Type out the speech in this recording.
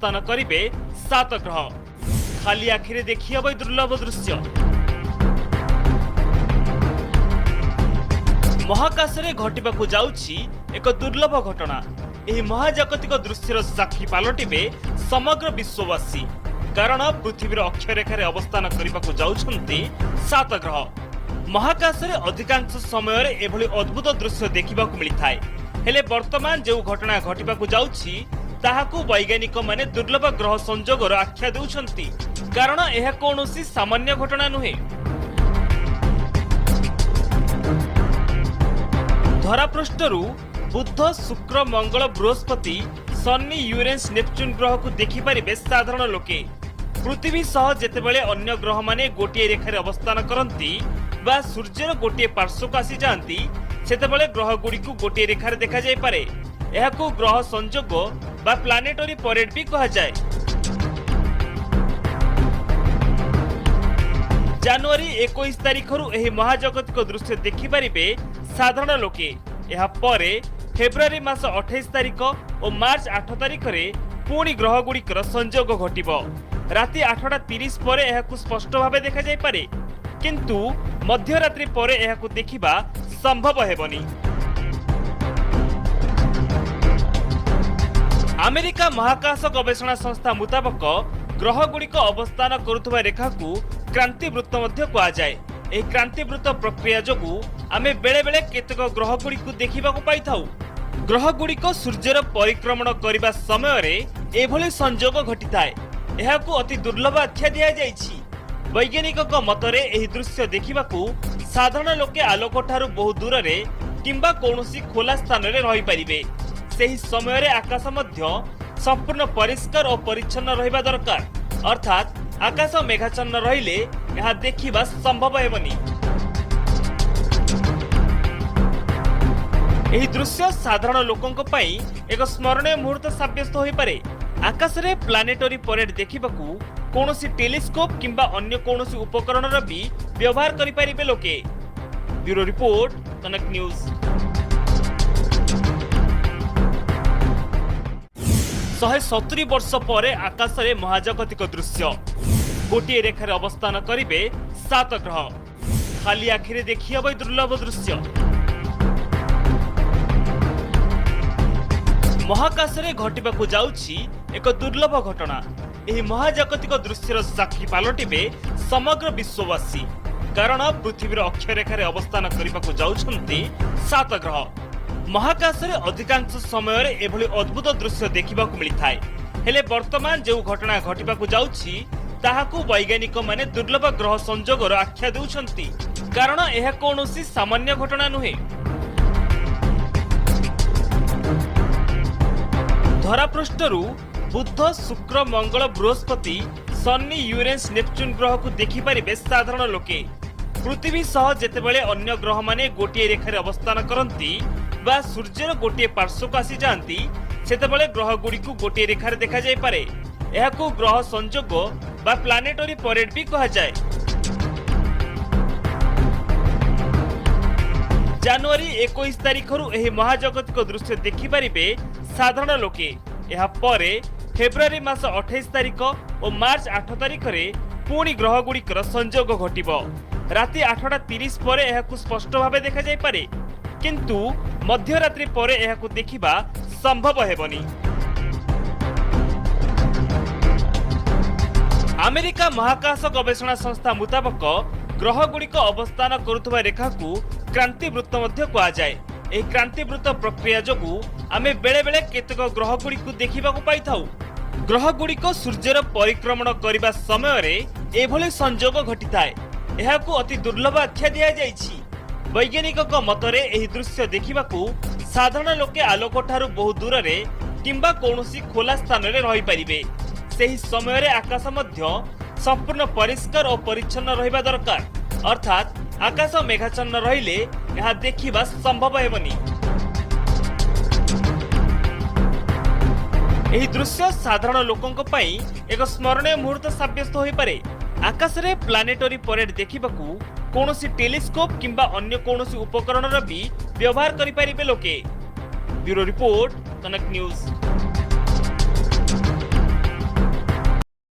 अवस्थान करिबे 7 ग्रह। खाली आखिरे देखि हबै दुर्लभ दृश्य। महाकाशरे घटिबाकू जाउछि एक दुर्लभ घटना। एही महाजागतिक दृश्यर साक्षी पालटिबे समग्र विश्ववासी, कारण पृथ्वीर अक्षरेखारे अवस्थान करबाकू जाउछन्ति 7 ग्रह। महाकाशरे अधिकांश समय एभली अद्भुत दृश्य देखिबाकू मिलिथाय, हेले वर्तमान जो घटना घटिबाकू जाउछि ताहाकू वैज्ञानिक माने दुर्लभ ग्रह संयोगर आख्या देउछन्ति, कारण एहा कोनोसी सामान्य घटना नुहे। धरापृष्ठरू बुध, शुक्र, मंगल, बृहस्पति, शनि, यूरेनस, नेपच्यून ग्रह को देखि पारिबे साधारण लोके। पृथ्वी सह जेतेबेले अन्य ग्रह माने गोटिए रेखारे अवस्थान करंती बा सूर्यर गोटिए पार्श्वक आसी जांती, सेतेबेले ग्रह गुडी को गोटिए रेखारे देखा जाय पारे। एहाकू ग्रह संयोग बा प्लानेटरी परेड भी कहा जाय। जनवरी 21 तारिखरू एही महाजागतिक दृश्य देखि पारिबे साधारण लोके। एहा परे फेब्रुआरी मास 28 तारिख और मार्च 8 तारिख रे पुणी ग्रह गुड़िकर संयोग घटिबो। राति 8:30 पर एहाकू स्पष्ट भावे देखा जाय पारे, किंतु मध्यरात्रि पर एहाकू देखिबा संभव हेबनी। अमेरिका महाकाश गवेषणा संस्था मुताबक ग्रह गुड़िक अवस्थान करुवा रेखा को क्रांतिवृत्त मध्य कहा जाए। एही क्रांतिवृत्त प्रक्रिया जोगु आमे बेले बेले केतक ग्रह गुड़िक देखिबा को पाइथाउ। ग्रह गुड़िक सूर्यर परिक्रमण करने समय रे एभली संयोग घटिथाय। एहाकू अति दुर्लभ आख्या दिया जाइछि। वैज्ञानिक मतरे एही दृश्य देखिबाकू साधारण लोके आलोक ठारू बहु दूर रे किंबा कोनोसी खोला स्थान रे रहि परिबे। सेही समय रे आकाश मध्य संपूर्ण परिष्कार और परिच्छन्न रहिबा दरकार, अर्थात आकाश मेघाच्छन्न रहिले यह देखिबा संभव हेबनी। एही दृश्य साधारण लोकंक पई एक स्मरणीय मुहूर्त साब्यस्त होई पारे। आकाश रे प्लानेटरी परेड देखिबाकू कोनोसी टेलीस्कोप किंबा अन्य कोनोसी उपकरणर भी व्यवहार करि पारिबे लोके। Bureau report, connect news. 170 वर्ष परे आकाश रे महाजागतिक दृश्य। गोटिए रेखारे अवस्थान करिबे 7 ग्रह। खाली आखिरे देखि हबै दुर्लभ दृश्य। महाकाशरे घटिबाकू जाउछि एक दुर्लभ घटना। एही महाजागतिक दृश्यर साक्षी पालटिबे समग्र विश्ववासी, कारण पृथ्वीर अक्षरेखारे अवस्थान करबाकू जाउछन्ति 7 ग्रह। महाकाशरे अधिकांश समय एभली अद्भुत दृश्य देखिबाकू मिलिथाय, हेले वर्तमान जो घटना घटिबाकू जाउछि ताहाकू वैज्ञानिक माने दुर्लभ ग्रह संयोगर आख्या देउछन्ति, कारण एहा कोनोसी सामान्य घटना नुहे। धरापृष्ठरू बुध, शुक्र, मंगल, बृहस्पति, शनि, यूरेनस, नेपच्यून ग्रह को देखि पारिबे साधारण लोके। पृथ्वी सह जेतेबेले अन्य ग्रह माने गोटिए रेखारे अवस्थान करंती बा सूर्यर गोटिए पार्श्वक आसी जांती, सेतेबेले ग्रह गुडी को गोटिए रेखारे देखा जाय पारे। एहाकू ग्रह संयोग बा प्लानेटरी परेड भी कहा जाय। जनवरी 21 तारिखरू एही महाजागतिक दृश्य देखि पारिबे साधारण लोके। एहा परे फेब्रुआरी मास 28 तारिख और मार्च 8 तारिख रे पुणी ग्रह गुड़िकर संयोग घटिबो। राति 8:30 पर एहाकू स्पष्ट भावे देखा जाय पारे, किंतु मध्यरात्रि पर एहाकू देखिबा संभव हेबनी। अमेरिका महाकाश गवेषणा संस्था मुताबक ग्रह गुड़िक अवस्थान करुवा रेखा को क्रांतिवृत्त मध्य कहा जाए। एही क्रांतिवृत्त प्रक्रिया जोगु आमे बेले बेले केतक ग्रह गुड़िक देखिबा को पाइथाउ। ग्रह गुड़िक सूर्यर परिक्रमण करने समय रे एभली संयोग घटिथाय। एहाकू अति दुर्लभ आख्या दिया जाइछि। वैज्ञानिक मतरे एही दृश्य देखिबाकू साधारण लोके आलोक ठारू बहु दूर रे किंबा कोनोसी खोला स्थान रे रहि परिबे। सेही समय रे आकाश मध्य संपूर्ण परिष्कार और परिच्छन्न रहिबा दरकार, अर्थात आकाश मेघाच्छन्न रहिले यह देखिबा संभव हेबनी। एही दृश्य साधारण लोकंक पई एक स्मरणीय मुहूर्त साब्यस्त होई पारे। आकाश रे प्लानेटरी परेड देखिबाकू कोनोसी टेलीस्कोप किंबा अन्य कोनोसी उपकरणर भी व्यवहार करि पारिबे लोके। Bureau report, connect news.